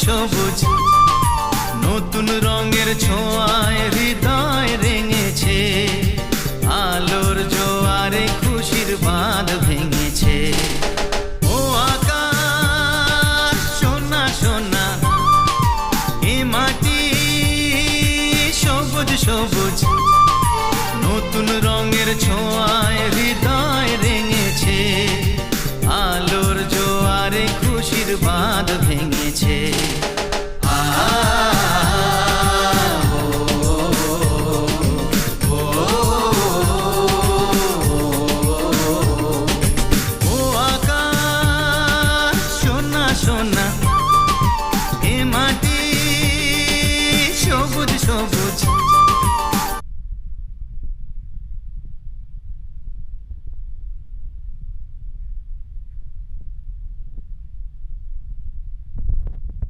সবুজ নতুন রঙের ছোঁয়ায় হৃদয় রেঙেছে, আলোর জোয়ারে খুশির বাঁধ ভেঙেছে। ও আকাশ সোনা সোনা, এ মাটি সবুজ সবুজ নতুন রঙের ছোঁয়ায় হৃদয়